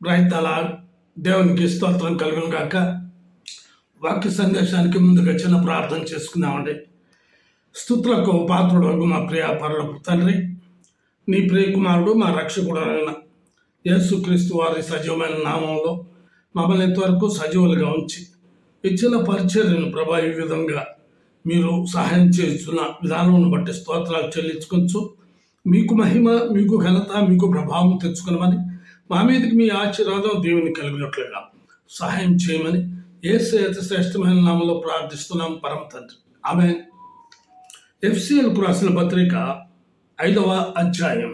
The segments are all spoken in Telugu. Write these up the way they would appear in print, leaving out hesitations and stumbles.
రైతల దేవునికి స్తోత్రం కలుగును గాక. వాక్య సందేశానికి ముందుగా చిన్న ప్రార్థన చేసుకుందామండి. స్తుతులకు పాత్రుడు మా ప్రియ పరలోక తండ్రి, నీ ప్రియ కుమారుడు మా రక్షకుడు అయిన యేసుక్రీస్తు వారి సజీవమైన నామంలో మమ్మల్ని ఇంతవరకు సజీవులుగా ఉంచి ఇచ్చిన పరిచర్యను ప్రభా ఈ విధంగా మీరు సహాయం చేస్తున్న విధానం బట్టి స్తోత్రాలు చెల్లించుకొచ్చు. మీకు మహిమ, మీకు ఘనత, మీకు ప్రభావం తెచ్చుకునమని, మా మీదకి మీ ఆశీర్వాదం దేవుని కలిగినట్లుగా సహాయం చేయమని యేసు అతి శ్రేష్టమైన నామంలో ప్రార్థిస్తున్నాం పరమ తండ్రి, ఆమేన్. ఎఫెసీయులకు రాసిన పత్రిక 5వ అధ్యాయం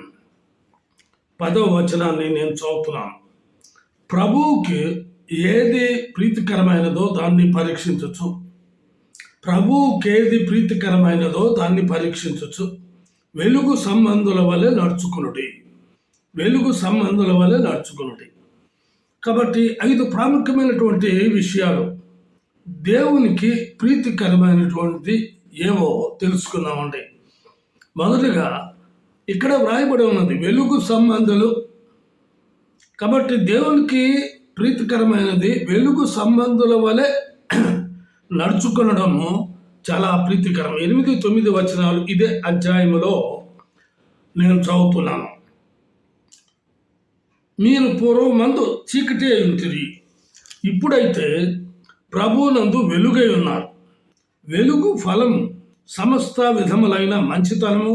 10వ వచనాన్ని నేను చదువుతున్నాను. ప్రభువుకి ఏది ప్రీతికరమైనదో దాన్ని పరీక్షించచ్చు. ప్రభువుకి ఏది ప్రీతికరమైనదో దాన్ని పరీక్షించచ్చు. వెలుగు సంబంధుల వలె నడుచుకునుడి. వెలుగు సంబంధుల వలె నడుచుకునుడి. కాబట్టి 5 ప్రాముఖ్యమైనటువంటి విషయాలు దేవునికి ప్రీతికరమైనటువంటి ఏవో తెలుసుకుందామండి. మొదటిగా ఇక్కడ వ్రాయబడి ఉన్నది వెలుగు సంబంధులు. కాబట్టి దేవునికి ప్రీతికరమైనది వెలుగు సంబంధుల వలె నడుచుకునడము చాలా ప్రీతికరం. 8-9 వచనాలు ఇదే అధ్యాయములో నేను చదువుతున్నాను. మీరు పూర్వమందు చీకటి అయి ఉంటిరి, ఇప్పుడైతే ప్రభువునందు వెలుగై ఉన్నారు. వెలుగు ఫలం సమస్త విధములైన మంచితనము,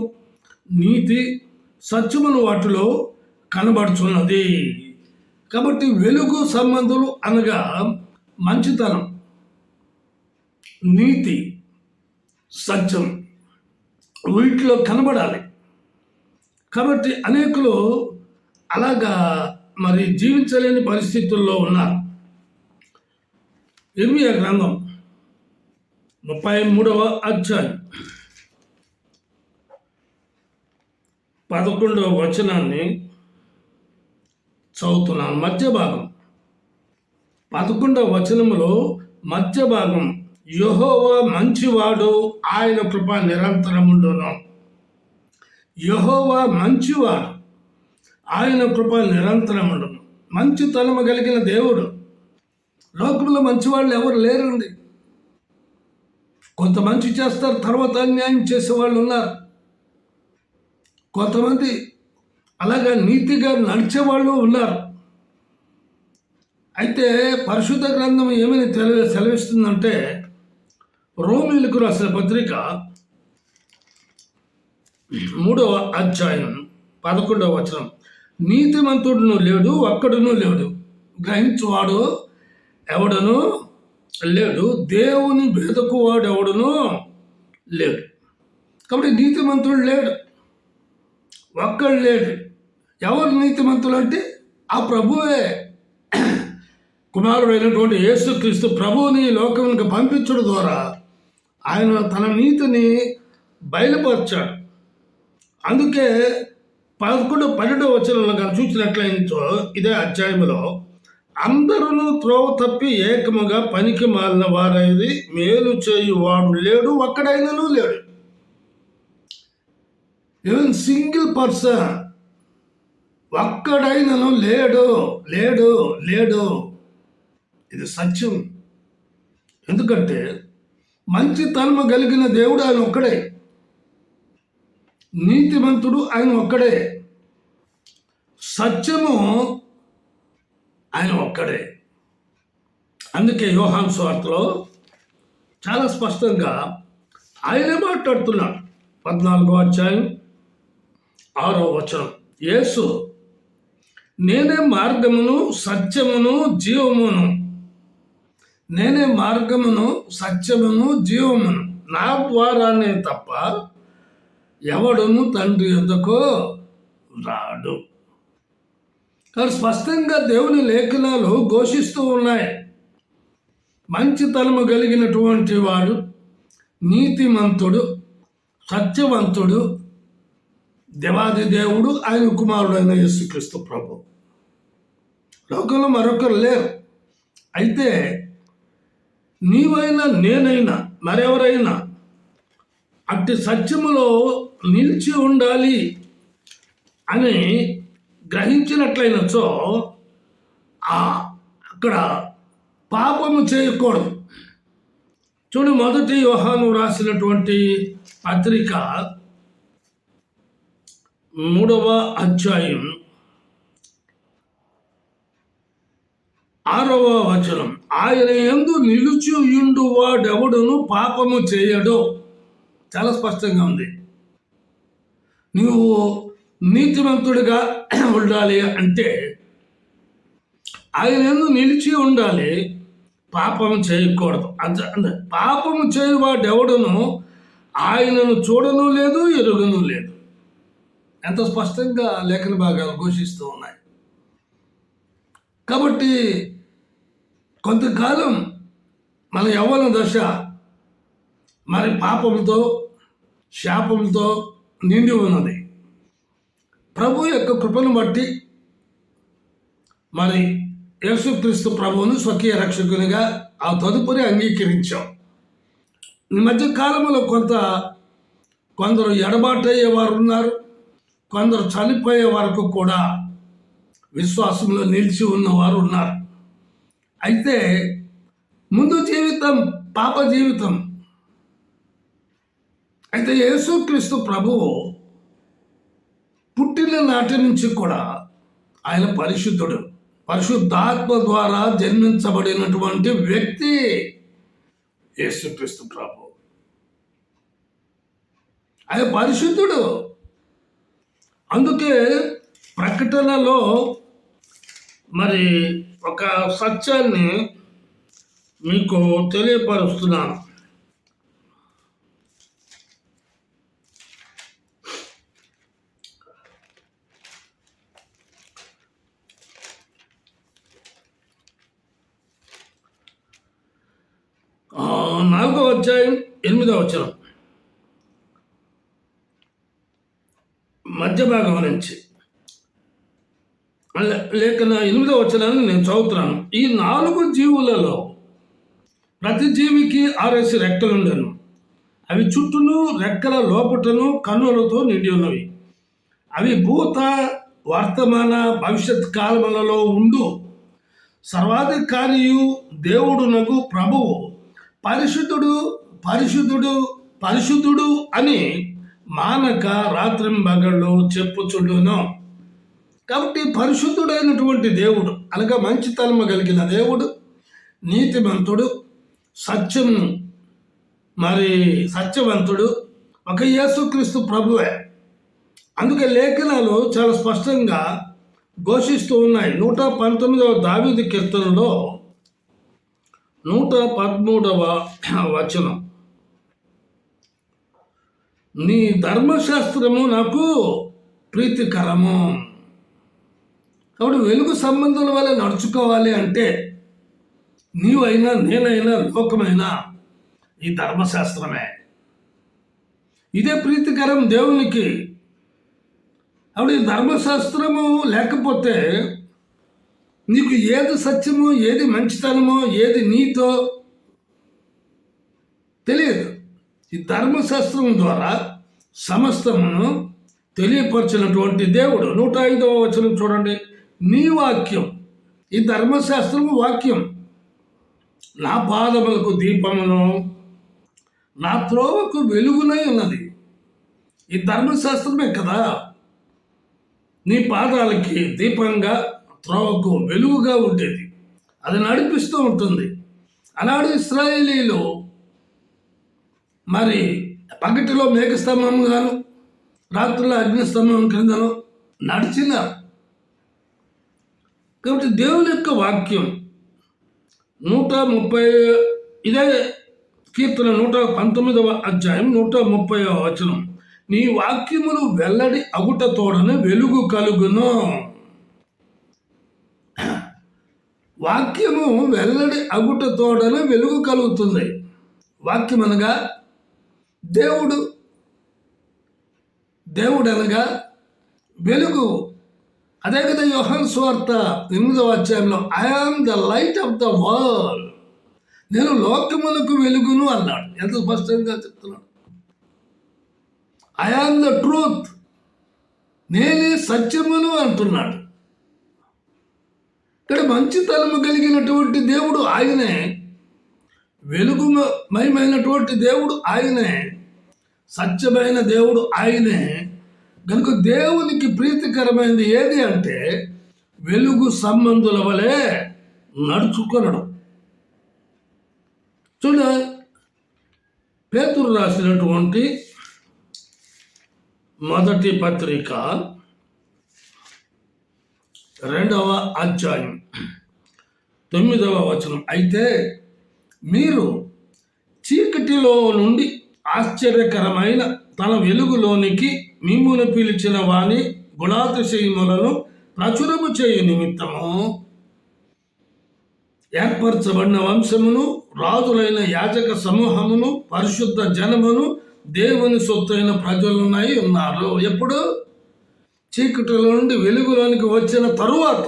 నీతి, సత్యమును వాటిలో కనబడుచున్నది. కాబట్టి వెలుగు సంబంధులు అనగా మంచితనం, నీతి, సత్యం వీటిలో కనబడాలి. కాబట్టి అనేకులు అలాగా మరి జీవించలేని పరిస్థితుల్లో ఉన్నారు. ఇర్మియా గ్రంథం 33వ అధ్యాయం 11వ వచనాన్ని చదువుతున్నాను. మధ్య భాగం 11వ వచనములో మధ్య భాగం, యెహోవా మంచివాడు, ఆయన కృప నిరంతరముండును. యెహోవా మంచివాడు, ఆయన కృప నిరంతరముండును. మంచితనము కలిగిన దేవుడు. లోకంలో మంచివాళ్ళు ఎవరు లేరండి. కొంత మంచి చేస్తారు, తర్వాత అన్యాయం చేసేవాళ్ళు ఉన్నారు. కొంతమంది అలాగా నీతిగా నడిచేవాళ్ళు ఉన్నారు. అయితే పరిశుద్ధ గ్రంథం ఏమని సెలవిస్తుందంటే, రోమీయులకు రాసిన పత్రిక 3వ అధ్యాయం 11వ వచనం, నీతిమంతుడును లేడు, ఒక్కడును లేడు, గ్రహించువాడు ఎవడను లేడు, దేవుని వెదకువాడు ఎవడను లేడు. కాబట్టి నీతిమంతుడు లేడు, ఒక్కడు లేడు. ఎవరు నీతిమంతులు అంటే ఆ ప్రభువే. కుమారుడైనటువంటి యేసుక్రీస్తు ప్రభువుని లోకానికి పంపించడం ద్వారా ఆయన తన నీతిని బయలుపరిచాడు. అందుకే 11-12 వచనంలో కానీ చూసినట్లయితే ఇదే అధ్యాయంలో, అందరూ త్రోవ తప్పి ఏకముగా పనికి మాలిన వారైది, మేలు చేయువాడు లేడు, ఒక్కడైనను లేడు. ఈవెన్ సింగిల్ పర్సన్, ఒక్కడైనను లేడు లేడు లేడు. ఇది సత్యం. ఎందుకంటే మంచితనము కలిగిన దేవుడు ఆయన ఒక్కడే, నీతిమంతుడు ఆయన ఒక్కడే, సత్యము ఆయన ఒక్కడే. అందుకే యోహాను సువార్తలో చాలా స్పష్టంగా ఆయనే మాట్లాడుతున్నాడు. 14వ అధ్యాయం 6వ వచనం, యేసు, నేనే మార్గమును సత్యమును జీవమును, నేనే మార్గమును సత్యమును జీవమును, నా ద్వారానే తప్ప ఎవడును తండ్రి యొద్దకు రాడు. కానీ స్పష్టంగా దేవుని లేఖనాలు ఘోషిస్తూ ఉన్నాయి. మంచితనము కలిగినటువంటి వాడు, నీతిమంతుడు, సత్యవంతుడు, దేవాది దేవుడు, ఆయన కుమారుడైన యేసుక్రీస్తు ప్రభు. లోకంలో మరొకరు లేరు. అయితే నీవైనా నేనైనా మరెవరైనా అట్టి సత్యములో నిలిచి ఉండాలి అని గ్రహించినట్లయినచో అక్కడ పాపము చేయకూడదు. చూడు, 1 యోహాను రాసినటువంటి పత్రిక 3వ అధ్యాయం 6వ వచనం, ఆయన యందు నిలిచి ఉండు వాడెవడును పాపము చేయడు. చాలా స్పష్టంగా ఉంది. నువ్వు నీతిమంతుడిగా ఉండాలి అంటే ఆయన యందు నిలిచి ఉండాలి, పాపము చేయకూడదు. అంటే పాపము చేయవాడెవడును ఆయనను చూడను లేదు, ఎరుగను లేదు. ఎంత స్పష్టంగా లేఖన భాగాలు ఘోషిస్తూ ఉన్నాయి. కాబట్టి కొంతకాలం మన యవ్వన దశ మరి పాపంతో శాపంతో నిండి ఉన్నది. ప్రభు యొక్క కృపను బట్టి మరి యేసుక్రీస్తు ప్రభువును స్వకీయ రక్షకునిగా ఆ తదుపరి అంగీకరించాం. ఈ మధ్య కాలంలో కొందరు ఎడబాటయ్యే వారు ఉన్నారు, కొందరు చనిపోయే వరకు కూడా విశ్వాసంలో నిలిచి ఉన్నవారు ఉన్నారు. అయితే ముందు జీవితం పాప జీవితం. అయితే యేసుక్రీస్తు ప్రభువు పుట్టిన నాటి నుంచి కూడా ఆయన పరిశుద్ధుడు, పరిశుద్ధాత్మ ద్వారా జన్మించబడినటువంటి వ్యక్తి యేసుక్రీస్తు ప్రభు. ఆయన పరిశుద్ధుడు. అందుకే ప్రకటనలో మరి ఒక సత్యాన్ని మీకు తెలియపరుస్తున్నాను. నాలుగో అధ్యాయం 8వ వచనం మధ్య భాగం నుంచి లేఖన 8వ వచనాన్ని నేను చదువుతున్నాను. ఈ 4 జీవులలో ప్రతి జీవికి 6 రెక్కలుండెను. అవి చుట్టూను రెక్కల లోపటను కన్నులతో నిండి ఉన్నవి. అవి భూత వర్తమాన భవిష్యత్ కాలములలో ఉండు సర్వాధికారియు దేవుడునగు ప్రభువు పరిశుద్ధుడు పరిశుద్ధుడు పరిశుద్ధుడు అని మానక రాత్రింబగళ్ళు చెప్పుచుండును. కాబట్టి పరిశుద్ధుడైనటువంటి దేవుడు అనగా మంచితనము కలిగిన దేవుడు, నీతిమంతుడు, సత్యము సత్యవంతుడు ఒక యేసుక్రీస్తు ప్రభువే. అందుకే లేఖనాలు చాలా స్పష్టంగా ఘోషిస్తూ ఉన్నాయి. 119వ దావీదు కీర్తనలో 113వ వచనం, నీ ధర్మశాస్త్రము నాకు ప్రీతికరము. కాబట్టి వెలుగు సంబంధుల వల్ల నడుచుకోవాలి అంటే నీవైనా నేనైనా లోకమైనా ఈ ధర్మశాస్త్రమే, ఇదే ప్రీతికరం దేవునికి. అప్పుడు ఈ ధర్మశాస్త్రము లేకపోతే నీకు ఏది సత్యమో, ఏది మంచితనమో, ఏది నీతో తెలియదు. ఈ ధర్మశాస్త్రం ద్వారా సమస్తమును తెలియపరిచినటువంటి దేవుడు. 105వ వచనం చూడండి, నీ వాక్యం, ఈ ధర్మశాస్త్రము వాక్యం నా పాదములకు దీపమును నా త్రోవకు వెలుగునై ఉన్నది. ఈ ధర్మశాస్త్రమే కదా నీ పాదాలకి దీపంగా, త్రోవకు వెలుగుగా ఉండేది. అది నడిపిస్తూ ఉంటుంది. అలాంటి ఇశ్రాయేలీలు పగటిలో మేఘస్తంభం గాను, రాత్రిలో అగ్నిస్తంభం క్రిందను నడిచినారు. కాబట్టి దేవుని యొక్క వాక్యం 130 ఇదే కీర్తన 119వ అధ్యాయం 130వ వచనం, నీ వాక్యములు వెల్లడి అగుట తోడనే వెలుగు కలుగును. వాక్యము వెల్లడి అగుట తోడనే వెలుగు కలుగుతుంది. వాక్యం అనగా దేవుడు అనగా వెలుగు. అదే కదా యోహాను సువార్త 8వ అధ్యాయంలో I am the light of the world, నేను లోకములకు వెలుగును అన్నాడు. ఎంత స్పష్టంగా చెప్తున్నాడు. ఐ ఆమ్ ద ట్రూత్, నేనే సత్యమును అంటున్నాడు. ఇక్కడ మంచితనము కలిగినటువంటి దేవుడు ఆయనే, వెలుగుమయమైనటువంటి దేవుడు ఆయనే, సత్యమైన దేవుడు ఆయనే. కనుక దేవునికి ప్రీతికరమైనది ఏది అంటే వెలుగు సంబంధుల వలె నడుచుకొనడం. చూడ పేతురు రాసినటువంటి మొదటి పత్రిక 2వ అధ్యాయం 9వ వచనం, అయితే మీరు చీకటిలో నుండి ఆశ్చర్యకరమైన తన వెలుగులోనికి మిమ్మును పిలిచిన వాని గుణాతిశయములను ప్రచురము చేయు నిమిత్తము ఏర్పరచబడిన వంశమును, రాజులైన యాజక సమూహమును, పరిశుద్ధ జనమును, దేవుని సొత్తైన ప్రజలున్నాయి ఉన్నారు. ఎప్పుడు? చీకటిలో నుండి వెలుగులోనికి వచ్చిన తరువాత,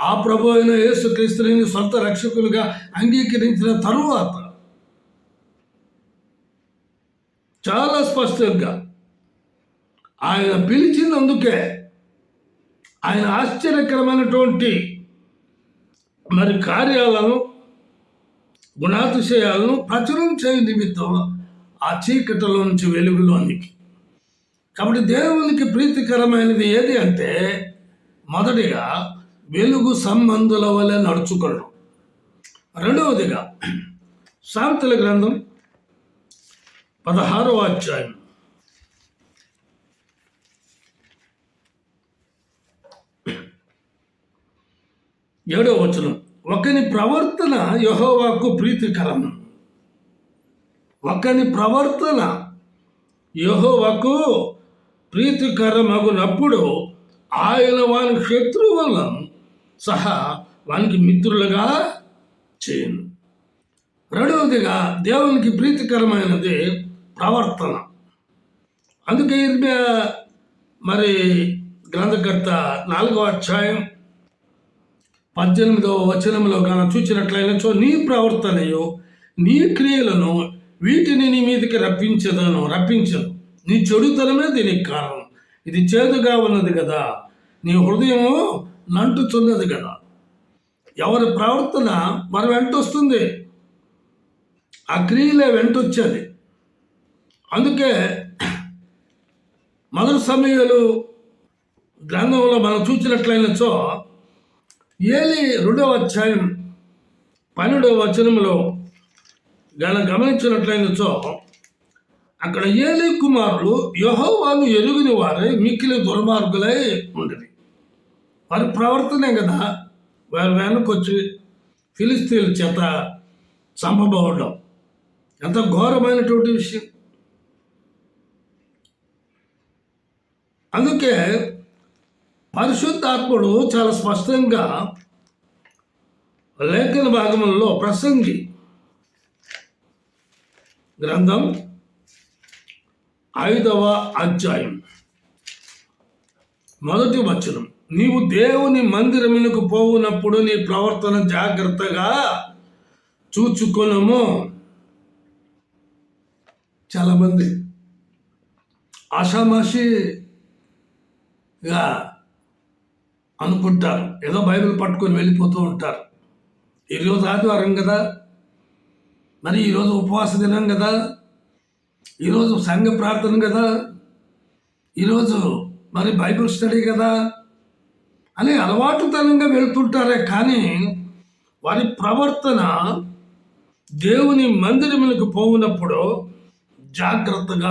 ఆ ప్రభు అయిన యేసుక్రీస్తుని సొంత రక్షకులుగా అంగీకరించిన తరువాత చాలా స్పష్టంగా ఆయన పిలిచినందుకే ఆయన ఆశ్చర్యకరమైనటువంటి కార్యాలను, గుణాతిశయాలను ప్రచురం చేయ నిమిత్తం ఆ చీకటిలో నుంచి వెలుగులోనికి. కాబట్టి దేవునికి ప్రీతికరమైనది ఏది అంటే మొదటిగా వెలుగు సంబంధుల వలె నడుచుకోవడం. రెండవదిగా సామెతల గ్రంథం 16వ అధ్యాయం 7వ వచనం, ఒకని ప్రవర్తన యెహోవాకు ప్రీతికరం. ఒకని ప్రవర్తన యెహోవాకు ప్రీతికరమగునప్పుడు ఆయన వాని శత్రువులను సహా వానికి మిత్రులుగా చేయను. రెండవదిగా దేవునికి ప్రీతికరమైనది ప్రవర్తన. అందుకే గ్రంథకర్త 4వ అధ్యాయం 18వ వచనంలో గాన చూచినట్లయినచో నీ ప్రవర్తనయు నీ క్రియలను వీటిని నీ మీదకి రప్పించదు. నీ చెడుతనమే దీనికి కారణం. ఇది చేదుగా ఉన్నది కదా, నీ హృదయము నంటుచున్నది కదా. ఎవరి ప్రవర్తన మన వెంటొస్తుంది, ఆ క్రియలే వెంటొచ్చేది. అందుకే మొదటి సమూయేలు గ్రంథంలో మనం చూసినట్లయినచో ఏలి 2వ అధ్యాయం 12వ వచనంలో గమనించినట్లయినచో అక్కడ ఏలి కుమారులు యెహోవాను ఎరుగని వారై మిక్కిలి దుర్మార్గులై ఉండేది. వారి ప్రవర్తనే కదా వారి వెనకొచ్చి ఫిలిస్తీన్ల చేత చంపబడడం ఎంత ఘోరమైనటువంటి విషయం. అందుకే పరిశుద్ధాత్ముడు చాలా స్పష్టంగా లేఖన భాగంలో ప్రసంగి గ్రంథం 5వ అధ్యాయం 1వ వచనం, నీవు దేవుని మందిరమునకు పోవునప్పుడు నీ ప్రవర్తన జాగ్రత్తగా చూచుకొనుము. చాలామంది ఆషామాషిగా అనుకుంటారు, ఏదో బైబిల్ పట్టుకొని వెళ్ళిపోతూ ఉంటారు. ఈరోజు ఆదివారం కదా, మరి ఈరోజు ఉపవాస దినం కదా, ఈరోజు సంఘ ప్రార్థన కదా, ఈరోజు మరి బైబిల్ స్టడీ కదా అని అలవాటుతనంగా వెళ్తుంటారే కానీ వారి ప్రవర్తన దేవుని మందిరములకు పోవునప్పుడు జాగ్రత్తగా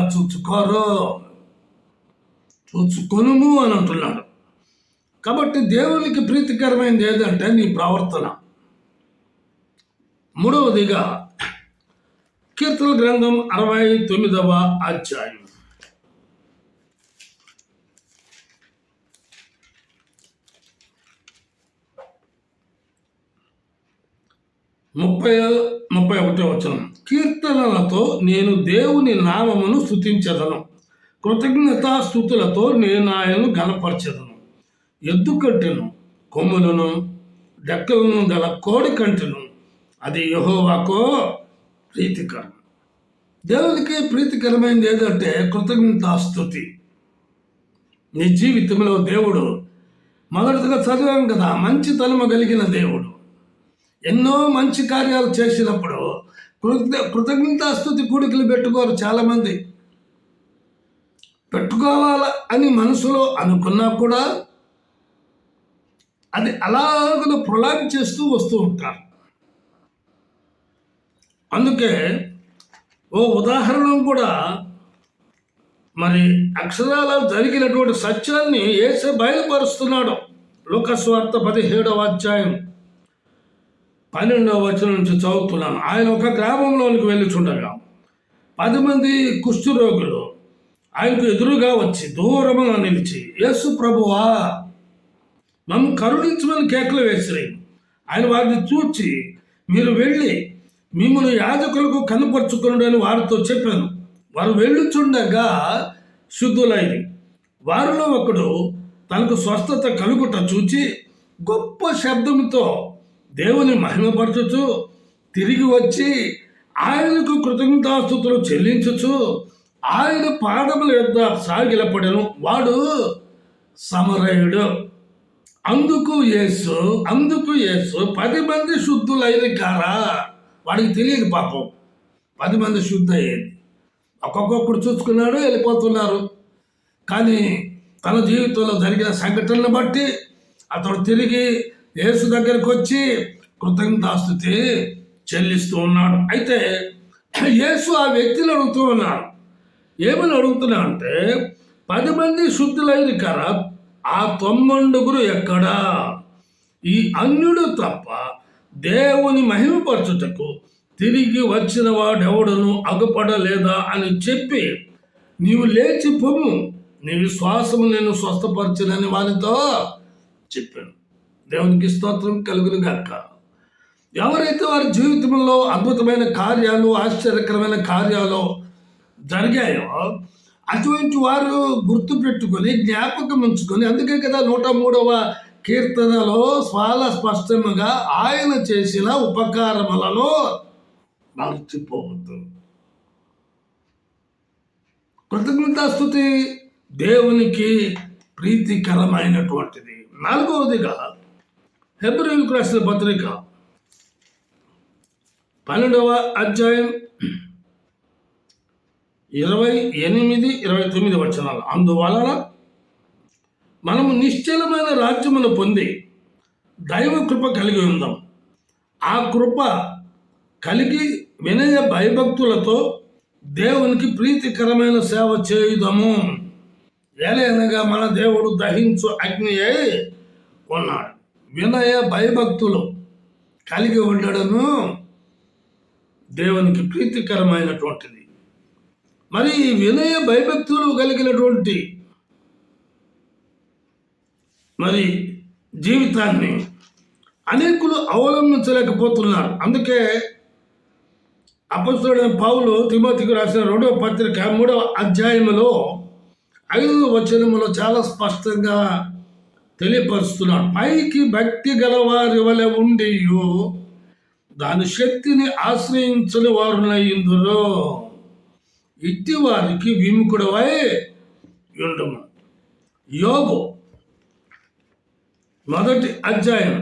చూచుకొనుము అని అంటున్నాడు. కాబట్టి దేవునికి ప్రీతికరమైనది ఏదంటే నీ ప్రవర్తన. 3వదిగా కీర్తన గ్రంథం 69వ అధ్యాయం 31వ వచనం, కీర్తనలతో నేను దేవుని నామమును స్తుతించెదను, కృతజ్ఞతాస్తుతులతో నేను ఆయనను గణపరచెదను. ఎద్దు కంటెను కొమ్ములను డెక్కలను గల కోడి కంటెను, అది యెహోవాకు ప్రీతికరం. దేవునికి ప్రీతికరమైనది ఏదంటే కృతజ్ఞతాస్తుతి. నీ జీవితంలో దేవుడు మొదటిగా చదివాం కదా, మంచితనము కలిగిన దేవుడు. ఎన్నో మంచి కార్యాలు చేసినప్పుడు కృతజ్ఞతాస్తుతి కూడికలు పెట్టుకోరు చాలామంది. పెట్టుకోవాల అని మనసులో అనుకున్నా కూడా అది అలాగ ప్రొలాంగ్ చేస్తూ వస్తూ ఉంటారు. అందుకే ఓ ఉదాహరణ కూడా మరి అక్షరాల జరిగినటువంటి సత్యాన్ని యేసు బయలుపరుస్తున్నాడు. లూకాసు వార్త 17వ అధ్యాయం 12వ వచనం నుంచి చదువుతున్నాను. ఆయన ఒక గ్రామంలోనికి వెళ్ళుచుండగా 10 మంది కుష్ఠరోగులు ఆయనకు ఎదురుగా వచ్చి దూరముగా నిలిచి, యేసు ప్రభువా నన్ను కరుణించమని కేకలు వేసిరి. ఆయన వారిని చూచి, మీరు వెళ్ళి మిమ్మల్ని యాజకులకు కనపరుచుకున్నాడు అని వారితో చెప్పాను. వారు వెళ్ళుచుండగా శుద్ధులైరి. వారిలో ఒకడు తనకు స్వస్థత కలుగుట చూచి గొప్ప శబ్దంతో దేవుని మహిమపరచుచు తిరిగి వచ్చి ఆయనకు కృతజ్ఞతాస్తుతులు చెల్లించుచు ఆయన పాదముల యొద్ద సాగిలపడెను. వాడు సమరయుడు. అందుకు యేసు 10 మంది శుద్ధులైన కారా? వాడికి తెలియదు పాపం 10 మంది శుద్ధ అయ్యేది. ఒక్కొక్కడు చూసుకున్నాడు, వెళ్ళిపోతున్నారు. కానీ తన జీవితంలో జరిగిన సంఘటనను బట్టి అతడు తిరిగి యేసు దగ్గరకు వచ్చి కృతజ్ఞతాస్తుతి చెల్లిస్తూ ఉన్నాడు. అయితే యేసు ఆ వ్యక్తిని అడుగుతూ ఉన్నాడు. ఏమని అడుగుతున్నా అంటే, 10 మంది శుద్ధులైన కదా, ఆ 90 ఎక్కడా? ఈ అన్యుడు తప్ప దేవుని మహిమపరచుటకు తిరిగి వచ్చిన వాడెవడను అగుపడలేదా అని చెప్పి, నీవు లేచి పొమ్ము, నీ విశ్వాసము నేను స్వస్థపరచునని వారితో చెప్పాను. దేవునికి స్తోత్రం కలుగును గాక. ఎవరైతే వారి జీవితంలో అద్భుతమైన కార్యాలు, ఆశ్చర్యకరమైన కార్యాలు జరిగాయో అటువంటి వారు గుర్తు పెట్టుకొని జ్ఞాపకం ఉంచుకొని, అందుకే కదా 103వ కీర్తనలో చాలా స్పష్టముగా ఆయన చేసిన ఉపకారములను మర్చిపోవద్దు. కృతజ్ఞతాస్తుతి దేవునికి ప్రీతికరమైనటువంటిది. 4వదిగా హెబ్రీయులకు రాసిన పత్రిక 12వ అధ్యాయం 28-29 వచనాలు. అందువలన మనము నిశ్చలమైన రాజ్యమును పొంది దైవ కృప కలిగి ఉందాం. ఆ కృప కలిగి వినయ భయభక్తులతో దేవునికి ప్రీతికరమైన సేవ చేయుదము. ఏలైనగా మన దేవుడు దహించు అగ్ని అయి ఉన్నాడు. వినయ భయభక్తులు కలిగి ఉండడము దేవునికి ప్రీతికరమైనటువంటిది. మరి వినయ భయభక్తులు కలిగినటువంటి మరి జీవితాన్ని అనేకులు అవలంబించలేకపోతున్నారు. అందుకే అపొస్తలుడైన పౌలు తిమోతికి రాసిన 2వ పత్రిక 3వ అధ్యాయములో 5వ వచనములో చాలా స్పష్టంగా తెలియపరుస్తున్నాడు. పైకి భక్తి గలవారి వలె ఉండి దాని శక్తిని ఆశ్రయించని వారునయ్యుందురు. ఇట్టి వారికి విముఖుడవై ఉండము. యోబు 1వ అధ్యాయం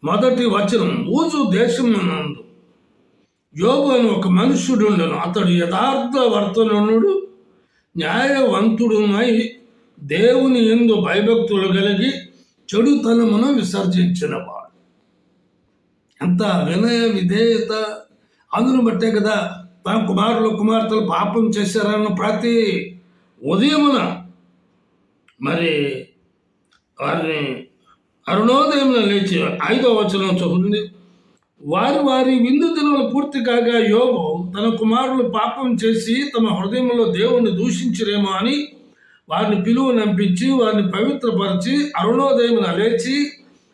1వ వచనం. ఊజు దేశమునందు యోబు అని ఒక మనుష్యుడు ఉండను. అతడు యథార్థ వర్తనుడు, న్యాయవంతుడునై దేవుని యందు భయభక్తులు కలిగి చెడుతనమును విసర్జించినవాడు. ఎంత వినయ విధేయత! అందును బట్టే కదా తన కుమార్తెలు పాపం చేశారన్న ప్రతి ఉదయమున మరి వారిని అరుణోదయమున లేచి 5వ వచనం చదువుతుంది. వారి విందు దినములు పూర్తి కాగా యోబు తన కుమారులు పాపం చేసి తమ హృదయంలో దేవుణ్ణి దూషించరేమో అని వారిని పిలువనంపించి వారిని పవిత్రపరిచి అరుణోదయమున లేచి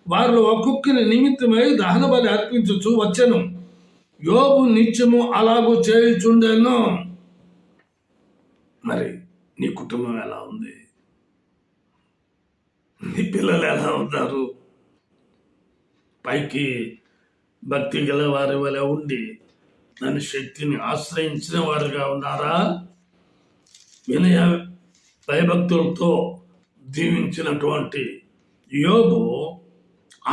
వారిలో ఒక్కొక్కరి నిమిత్తమై దహన బలి అర్పించుచు వచ్చెను. యోబు నిత్యము అలాగూ చేయుచుండెను. మరి నీ కుటుంబం ఎలా ఉంది? నీ పిల్లలు ఎలా ఉన్నారు? పైకి భక్తి గల వారి వలె ఉండి దాని శక్తిని ఆశ్రయించిన వారుగా ఉన్నారా? వినయ భయభక్తులతో జీవించినటువంటి యోబు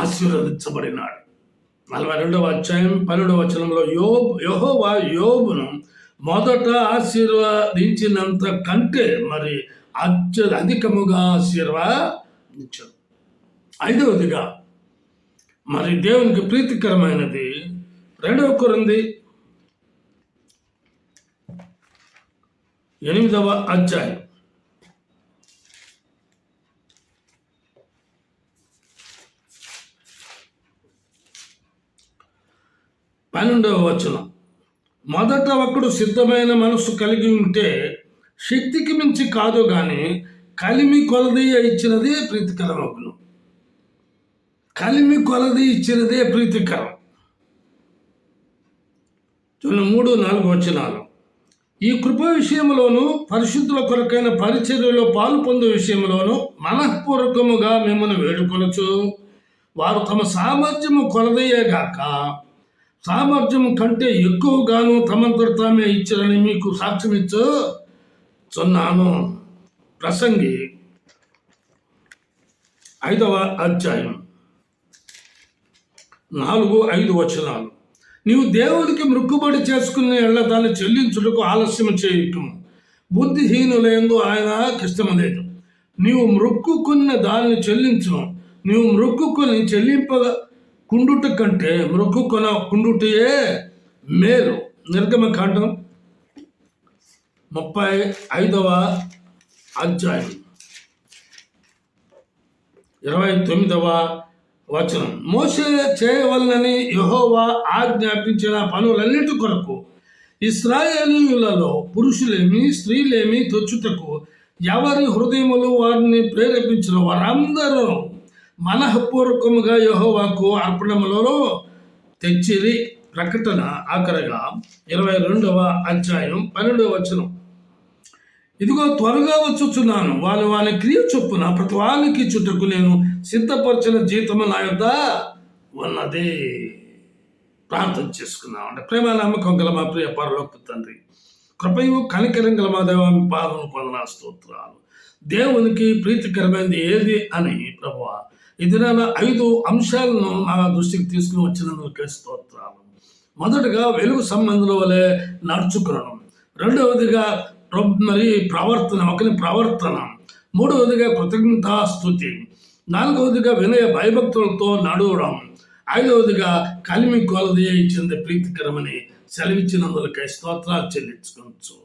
ఆశీర్వదించబడినాడు. 42వ అధ్యాయం 12వ వచనంలో యెహోవా యోబును మొదట ఆశీర్వదించినంత కంటే మరి అధికముగా ఆశీర్వదించాడు. 5వదిగా మరి దేవునికి ప్రీతికరమైనది 2 కొరింథీ 8వ అధ్యాయం 12వ వచనం. మొదట ఒకడు సిద్ధమైన మనస్సు కలిగి ఉంటే శక్తికి మించి కాదు గాని కలిమి కొలది ఇచ్చినదే ప్రీతికరమగును. కలిమి కొలది ఇచ్చినదే ప్రీతికరం. 3-4 వచనాలు. ఈ కృప విషయంలోను పరిశుద్ధుల కొరకైన పరిచర్యలో పాలు పొందే విషయంలోను మనఃపూర్వకముగా మిమ్మల్ని వేడుకొనొచ్చు. వారు తమ సామర్థ్యము కొలదయ్యేగాక సామర్థ్యము కంటే ఎక్కువగాను తమంతట తామే ఇచ్చారని మీకు సాక్ష్యం ఇచ్చుచున్నాను. ప్రసంగి 5వ అధ్యాయం 4-5 వచనాలు. నీవు దేవునికి మృక్కుబడి చేసుకునే ఎళ్ళ దాన్ని చెల్లించుటకు ఆలస్యం చేయకము. బుద్ధిహీనులందు ఆయనకి ఇష్టం లేదు. నీవు మృక్కుకున్న దానిని చెల్లించును. నీవు మృక్కుకొని చెల్లింపకుండుట కంటే మృక్కుకొన కుండుటయే మేలు. నిర్గమకాండం 35వ అధ్యాయం 29వ వచనం. మోషే చేయవలనని యెహోవా ఆజ్ఞాపించిన పనులన్నిటి కొరకు ఇశ్రాయేలీయులలో పురుషులేమి స్త్రీలేమి తెచ్చుటకు ఎవరి హృదయములు వారిని ప్రేరేపించిన వారందరూ మనఃపూర్వకముగా యెహోవాకు అర్పణములలో తెచ్చిరి. ప్రకటన ఆఖరగా 22వ అధ్యాయం 12వ వచనం. ఇదిగో త్వరగా వచ్చుచున్నాను, వాని క్రియ చొప్పున ప్రతి వానికి చుట్టకు నేను సిద్ధపరిచిన జీతము నా యొద్ద ఉన్నది. ప్రార్థన చేసుకున్నాం. అంటే ప్రేమ నమ్మకం గల మా ప్రియ పరలోక తండ్రి, కృపయు కనికరం గల మా దేవ, పాదము పొందన స్తోత్రాలు. దేవునికి ప్రీతికరమైనది ఏది అని ప్రభువా ఈ దినాన 5 అంశాలను నా దృష్టికి తీసుకుని వచ్చినందుకు స్తోత్రాలు. మొదటగా వెలుగు సంబంధుల వలె నడుచుకునడం, రెండవదిగా మరి ప్రవర్తన, ఒకరి ప్రవర్తన, మూడవదిగా కృతజ్ఞతాస్తుతి, నాలుగవదిగా వినయ భయభక్తులతో నడవడం, ఐదవదిగా కలిమి కొలది ఇచ్చింది ప్రీతికరమని సెలవిచ్చినందులకై స్తోత్రాలు చెల్లించుకోవచ్చు.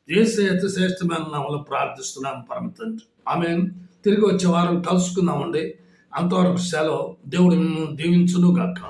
యేసయ్య అతి శ్రేష్టమైన నామములో ప్రార్థిస్తున్నాను పరమ తండ్రి, ఆమేన్. తిరిగి వచ్చే వారం కలుసుకుందామండి. అంతవరకు సెలవు. దేవుడు మిమ్మల్ని దీవించును గాక.